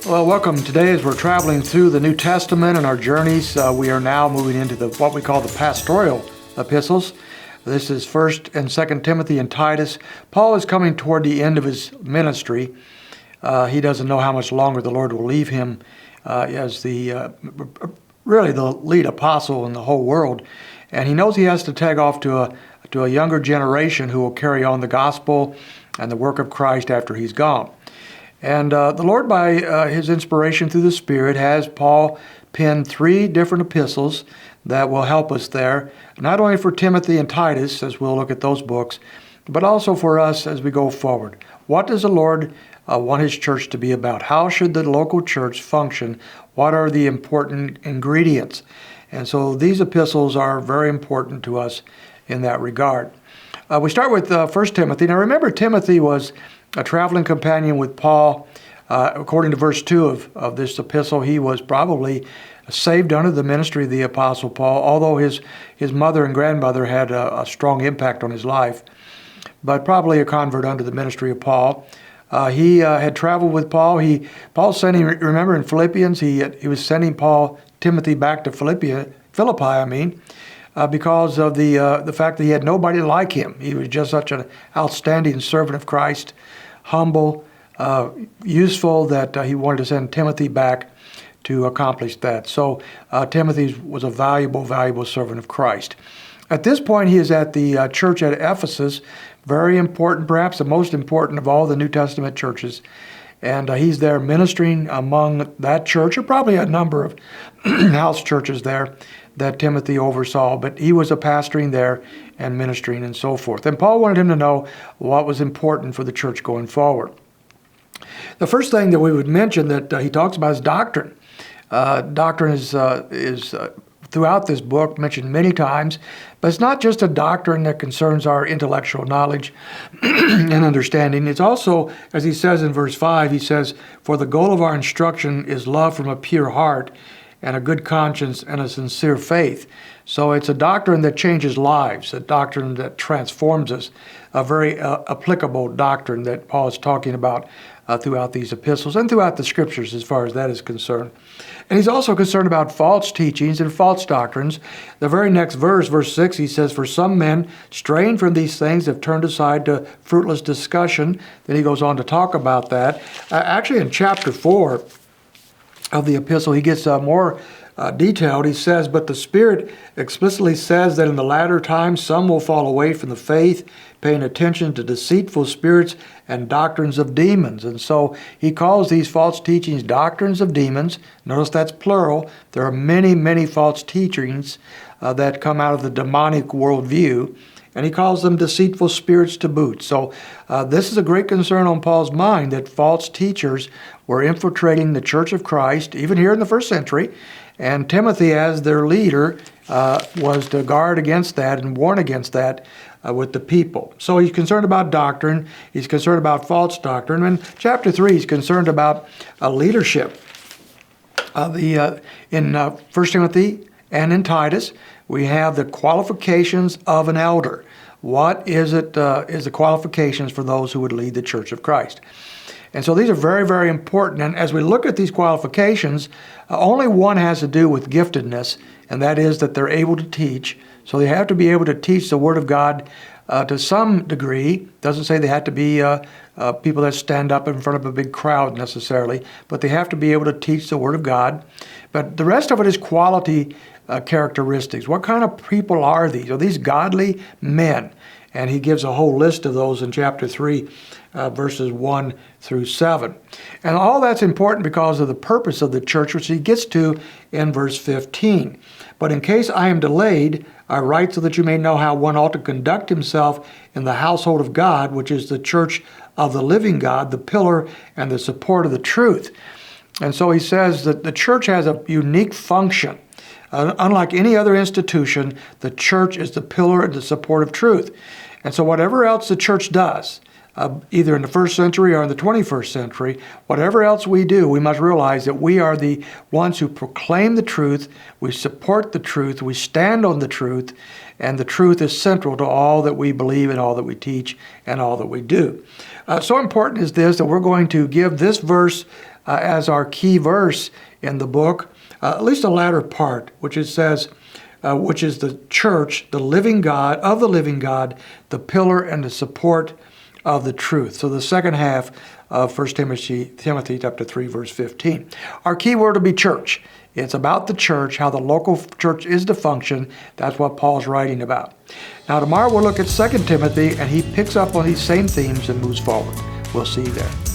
Well, welcome. Today, as we're traveling through the New Testament and our journeys, we are now moving into what we call the pastoral epistles. This is 1st and 2nd Timothy and Titus. Paul is coming toward the end of his ministry. He doesn't know how much longer the Lord will leave him as really the lead apostle in the whole world. And he knows he has to tag off to a younger generation who will carry on the gospel and the work of Christ after he's gone. And the Lord, by his inspiration through the Spirit, has Paul pen 3 different epistles that will help us there, not only for Timothy and Titus, as we'll look at those books, but also for us as we go forward. What does the Lord want his church to be about? How should the local church function? What are the important ingredients? And so these epistles are very important to us in that regard. We start with 1 Timothy. Now remember, Timothy was a traveling companion with Paul. According to verse 2 of this epistle, he was probably saved under the ministry of the Apostle Paul, although his mother and grandmother had a strong impact on his life, but probably a convert under the ministry of Paul. He had traveled with Paul. Paul sent him, remember in Philippians, he was sending Timothy back to Philippi, because of the fact that he had nobody like him. He was just such an outstanding servant of Christ, humble, useful, that he wanted to send Timothy back to accomplish that. So Timothy was a valuable, valuable servant of Christ. At this point, he is at the church at Ephesus, very important, perhaps the most important of all the New Testament churches. And he's there ministering among that church, or probably a number of house churches there that Timothy oversaw. But he was a pastoring there and ministering and so forth. And Paul wanted him to know what was important for the church going forward. The first thing that we would mention that he talks about is doctrine. Doctrine is throughout this book mentioned many times, but it's not just a doctrine that concerns our intellectual knowledge and understanding. It's also, as he says in verse 5, he says, "For the goal of our instruction is love from a pure heart and a good conscience and a sincere faith." So it's a doctrine that changes lives, a doctrine that transforms us, a very applicable doctrine that Paul is talking about throughout these epistles and throughout the scriptures as far as that is concerned. And he's also concerned about false teachings and false doctrines. The very next verse, verse 6, he says, "For some men, straying from these things, have turned aside to fruitless discussion." Then he goes on to talk about that. Actually, in chapter 4 of the epistle, he gets more detailed. He says, "But the Spirit explicitly says that in the latter times some will fall away from the faith, paying attention to deceitful spirits and doctrines of demons." And so he calls these false teachings doctrines of demons. Notice that's plural. There are many, many false teachings that come out of the demonic worldview. And he calls them deceitful spirits to boot. So this is a great concern on Paul's mind, that false teachers were infiltrating the church of Christ, even here in the first century. And Timothy, as their leader, was to guard against that and warn against that with the people. So he's concerned about doctrine. He's concerned about false doctrine. In chapter 3, he's concerned about leadership. In 1 Timothy and in Titus, we have the qualifications of an elder. What is the qualifications for those who would lead the church of Christ? And so these are very, very important. And as we look at these qualifications, only one has to do with giftedness, and that is that they're able to teach. So they have to be able to teach the Word of God to some degree. Doesn't say they have to be people that stand up in front of a big crowd necessarily, but they have to be able to teach the Word of God. But the rest of it is quality characteristics. What kind of people are these? Are these godly men? And he gives a whole list of those in chapter 3, verses 1 through 7. And all that's important because of the purpose of the church, which he gets to in verse 15. "But in case I am delayed, I write so that you may know how one ought to conduct himself in the household of God, which is the church of the living God, the pillar and the support of the truth." And so he says that the church has a unique function. Unlike any other institution, the church is the pillar and the support of truth. And so whatever else the church does, either in the first century or in the 21st century, whatever else we do, we must realize that we are the ones who proclaim the truth, we support the truth, we stand on the truth, and the truth is central to all that we believe and all that we teach and all that we do. So important is this, that we're going to give this verse as our key verse in the book, at least the latter part, which it says, which is the church, the living God, of the living God, the pillar and the support of the truth. So the second half of 1 Timothy chapter 3, verse 15. Our key word will be church. It's about the church, how the local church is to function. That's what Paul's writing about. Now tomorrow we'll look at 2 Timothy, and he picks up on these same themes and moves forward. We'll see you there.